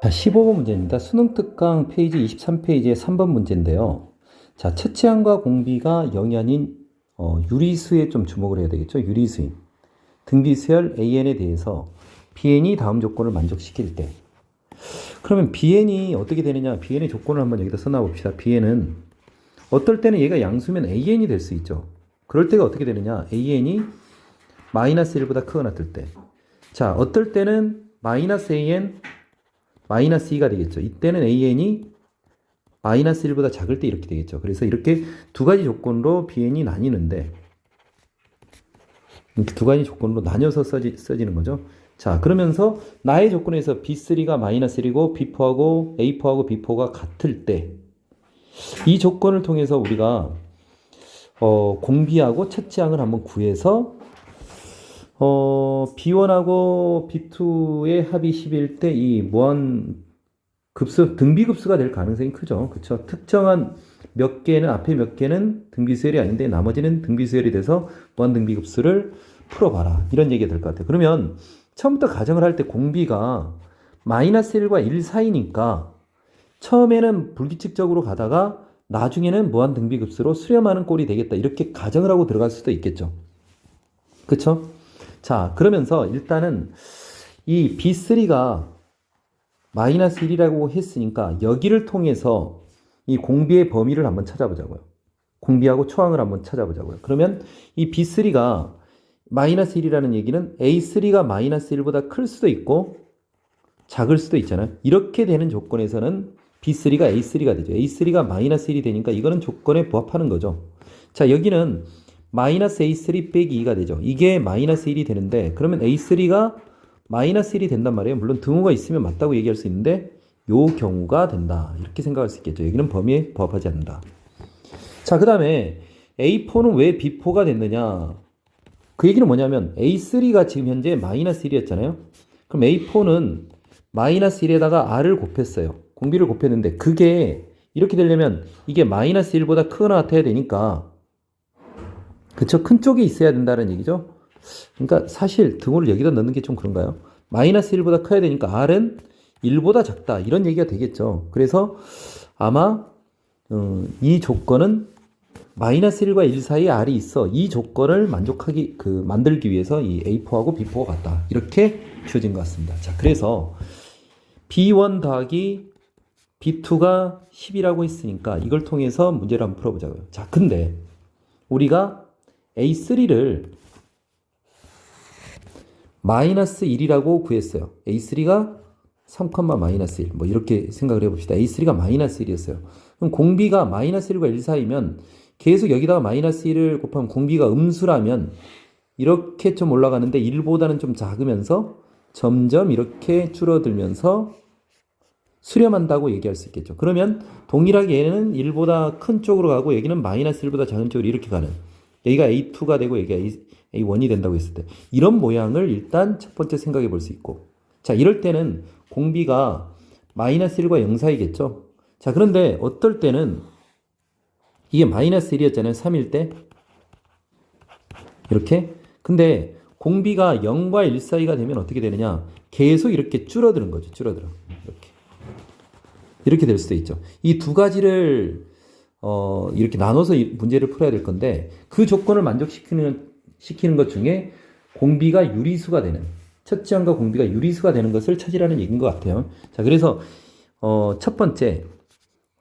자, 15번 문제입니다. 수능 특강 페이지 23페이지의 3번 문제인데요. 자, 채취항과 공비가 0이 아닌 유리수에 좀 주목을 해야 되겠죠. 유리수인 등비수열 AN에 대해서 BN이 다음 조건을 만족시킬 때. 그러면 BN이 어떻게 되느냐? BN의 조건을 한번 여기다 써놔 봅시다. BN은 어떨 때는 얘가 양수면 AN이 될 수 있죠. 그럴 때가 어떻게 되느냐? AN이 마이너스 1보다 크거나 뜰 때. 자, 어떨 때는 마이너스 AN 마이너스 2가 되겠죠. 이때는 AN이 마이너스 1보다 작을 때 이렇게 되겠죠. 그래서 이렇게 두 가지 조건으로 BN이 나뉘는데 이렇게 두 가지 조건으로 나뉘어서 써지는 거죠. 자, 그러면서 나의 조건에서 B3가 마이너스 1이고 B4하고 A4하고 B4가 같을 때 이 조건을 통해서 우리가 공비하고 채취항을 한번 구해서 B1하고 B2의 합이 10일 때 이 무한 급수, 등비급수가 될 가능성이 크죠. 그쵸? 특정한 몇 개는, 앞에 몇 개는 등비수열이 아닌데 나머지는 등비수열이 돼서 무한 등비급수를 풀어봐라. 이런 얘기가 될 것 같아요. 그러면 처음부터 가정을 할 때 공비가 마이너스 1과 1 사이니까 처음에는 불규칙적으로 가다가 나중에는 무한 등비급수로 수렴하는 꼴이 되겠다. 이렇게 가정을 하고 들어갈 수도 있겠죠. 그쵸? 자, 그러면서 일단은 이 B3가 마이너스 1이라고 했으니까 여기를 통해서 이 공비의 범위를 한번 찾아보자고요. 공비하고 초항을 한번 찾아보자고요. 그러면 이 B3가 마이너스 1이라는 얘기는 A3가 마이너스 1보다 클 수도 있고 작을 수도 있잖아요. 이렇게 되는 조건에서는 B3가 A3가 되죠. A3가 마이너스 1이 되니까 이거는 조건에 부합하는 거죠. 자, 여기는 마이너스 A3 빼기 2가 되죠. 이게 마이너스 1이 되는데 그러면 A3가 마이너스 1이 된단 말이에요. 물론 등호가 있으면 맞다고 얘기할 수 있는데 요 경우가 된다. 이렇게 생각할 수 있겠죠. 여기는 범위에 부합하지 않는다. 자, 그 다음에 A4는 왜 B4가 됐느냐. 그 얘기는 뭐냐면 A3가 지금 현재 마이너스 1이었잖아요. 그럼 A4는 마이너스 1에다가 R을 곱했어요. 공비를 곱했는데 그게 이렇게 되려면 이게 마이너스 1보다 크거나 같아야 되니까 그쵸? 큰 쪽에 있어야 된다는 얘기죠. 그러니까 사실 등호를 여기다 넣는 게 좀 그런가요? 마이너스 1보다 커야 되니까 R은 1보다 작다. 이런 얘기가 되겠죠. 그래서 아마 이 조건은 마이너스 1과 1 사이에 R이 있어. 이 조건을 만들기 위해서 이 A4하고 B4가 같다. 이렇게 주어진 것 같습니다. 자, 그래서 B1 더하기 B2가 10이라고 했으니까 이걸 통해서 문제를 한번 풀어보자고요. 자, 근데 우리가 A3를 마이너스 1이라고 구했어요. A3가 3, 마이너스 1. 뭐 이렇게 생각을 해봅시다. A3가 마이너스 1이었어요. 그럼 공비가 마이너스 1과 1 사이면 계속 여기다가 마이너스 1을 곱하면 공비가 음수라면 이렇게 좀 올라가는데 1보다는 좀 작으면서 점점 이렇게 줄어들면서 수렴한다고 얘기할 수 있겠죠. 그러면 동일하게 얘는 1보다 큰 쪽으로 가고 여기는 마이너스 1보다 작은 쪽으로 이렇게 가는, 여기가 A2가 되고 여기가 A1이 된다고 했을 때 이런 모양을 일단 첫 번째 생각해 볼 수 있고, 자, 이럴 때는 공비가 마이너스 1과 0 사이겠죠. 자, 그런데 어떨 때는 이게 마이너스 1이었잖아요. 3일 때 이렇게. 근데 공비가 0과 1 사이가 되면 어떻게 되느냐, 계속 이렇게 줄어드는 거죠. 줄어들어. 이렇게 될 수도 있죠. 이 두 가지를 이렇게 나눠서 문제를 풀어야 될 건데 그 조건을 만족시키는 것 중에 공비가 유리수가 되는, 채취항과 공비가 유리수가 되는 것을 찾으라는 얘기인 것 같아요. 자, 그래서 첫 번째,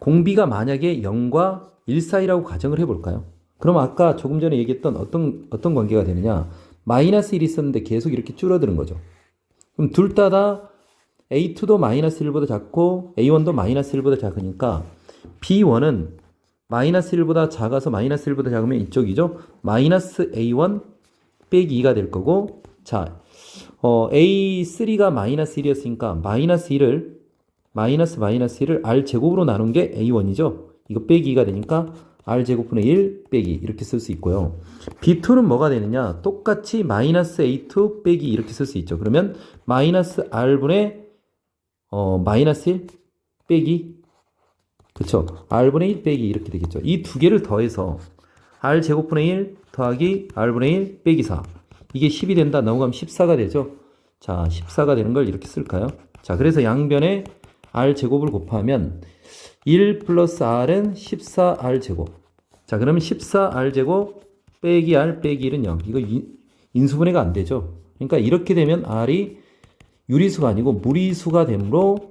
공비가 만약에 0과 1 사이라고 가정을 해볼까요? 그럼 아까 조금 전에 얘기했던 어떤 관계가 되느냐, 마이너스 1이 있었는데 계속 이렇게 줄어드는 거죠. 그럼 둘 다 A2도 마이너스 1보다 작고 A1도 마이너스 1보다 작으니까 B1은 마이너스 1보다 작아서 마이너스 1보다 작으면 이쪽이죠. 마이너스 A1 빼기 2가 될 거고, 자, A3가 마이너스 1이었으니까 마이너스 1을 R 제곱으로 나눈 게 A1이죠. 이거 빼기 2가 되니까 R 제곱분의 1 빼기 이렇게 쓸 수 있고요. B2는 뭐가 되느냐, 똑같이 마이너스 A2 빼기 이렇게 쓸 수 있죠. 그러면 마이너스 R분의 마이너스 1 빼기, 그쵸? R분의 1 빼기 이렇게 되겠죠. 이 두 개를 더해서 R 제곱분의 1 더하기 R분의 1 빼기 4. 이게 10이 된다. 넘어가면 14가 되죠. 자, 14가 되는 걸 이렇게 쓸까요? 자, 그래서 양변에 r 제곱을 곱하면 1 플러스 r은 14r 제곱. 자, 그러면 14r 제곱 빼기 r 빼기 1은 0. 이거 인수분해가 안 되죠. 그러니까 이렇게 되면 r이 유리수가 아니고 무리수가 되므로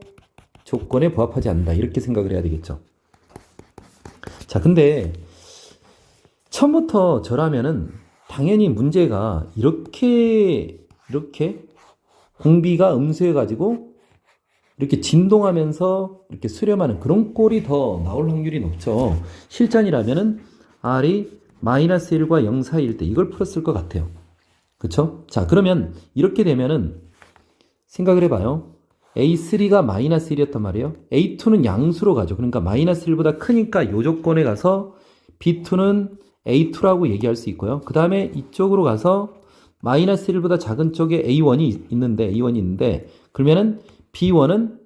조건에 부합하지 않는다. 이렇게 생각을 해야 되겠죠. 자, 근데 처음부터 저라면은 당연히 문제가 이렇게 공비가 음수해가지고 이렇게 진동하면서 이렇게 수렴하는 그런 꼴이 더 나올 확률이 높죠. 실전이라면은 R이 마이너스 1과 0 사이일 때 이걸 풀었을 것 같아요. 그쵸? 자, 그러면 이렇게 되면은 생각을 해봐요. A3가 마이너스 1이었단 말이에요. A2는 양수로 가죠. 그러니까 마이너스 1보다 크니까 요 조건에 가서 B2는 A2라고 얘기할 수 있고요. 그 다음에 이쪽으로 가서 마이너스 1보다 작은 쪽에 A1이 있는데 그러면은 B1은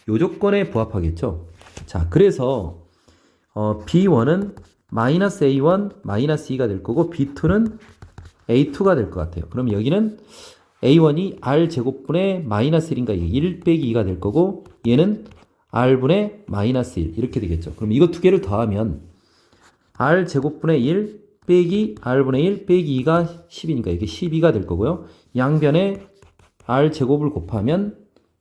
요 조건에 부합하겠죠. 자, 그래서 B1은 마이너스 A1, 마이너스 2가 될 거고 B2는 A2가 될 것 같아요. 그럼 여기는 A1이 R제곱분의 마이너스 1인가 이게 1 빼기 2가 될 거고 얘는 R분의 마이너스 1 이렇게 되겠죠. 그럼 이거 두 개를 더하면 R제곱분의 1 빼기 R분의 1 빼기 2가 10이니까 이게 12가 될 거고요. 양변에 R제곱을 곱하면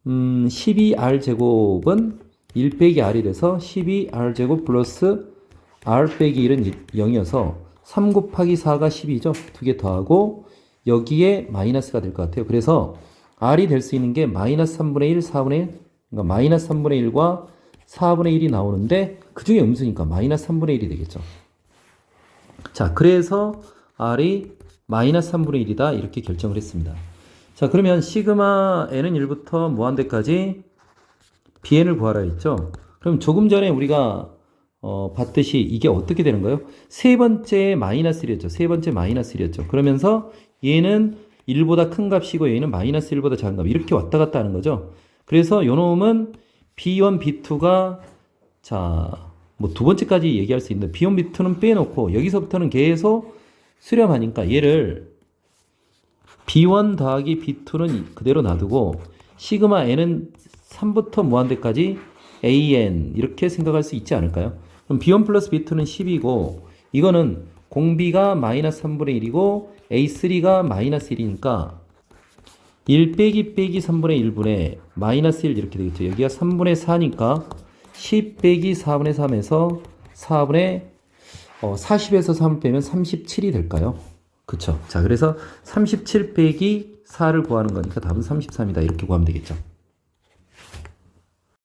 12R제곱은 1 빼기 R이 돼서 12R제곱 플러스 R 빼기 1은 0이어서 3 곱하기 4가 12죠. 두 개 더하고 여기에 마이너스가 될 것 같아요. 그래서 R이 될 수 있는 게 마이너스 3분의 1, 4분의 1, 그러니까 마이너스 3분의 1과 4분의 1이 나오는데 그 중에 음수니까 마이너스 3분의 1이 되겠죠. 자, 그래서 R이 마이너스 3분의 1이다 이렇게 결정을 했습니다. 자, 그러면 시그마 n은 1부터 무한대까지 bn을 구하라 했죠. 그럼 조금 전에 우리가 봤듯이 이게 어떻게 되는 거예요? 세 번째 마이너스 1이었죠. 세 번째 마이너스 1이었죠. 그러면서 얘는 1보다 큰 값이고 얘는 마이너스 1보다 작은 값 이렇게 왔다 갔다 하는 거죠. 그래서 요 놈은 B1, B2가 자, 뭐 두 번째까지 얘기할 수 있는데 B1, B2는 빼놓고 여기서부터는 계속 수렴하니까 얘를 B1 더하기 B2는 그대로 놔두고 시그마 n은 3부터 무한대까지 AN 이렇게 생각할 수 있지 않을까요? 그럼 B1 플러스 B2는 10이고 이거는 공비가 마이너스 3분의 1이고 A3가 마이너스 1이니까 1 빼기 3분의 1분의 마이너스 1 이렇게 되겠죠. 여기가 3분의 4니까 10 빼기 4분의 3에서 4분의 40에서 3을 빼면 37이 될까요? 그쵸. 자, 그래서 37 빼기 4를 구하는 거니까 답은 33이다. 이렇게 구하면 되겠죠.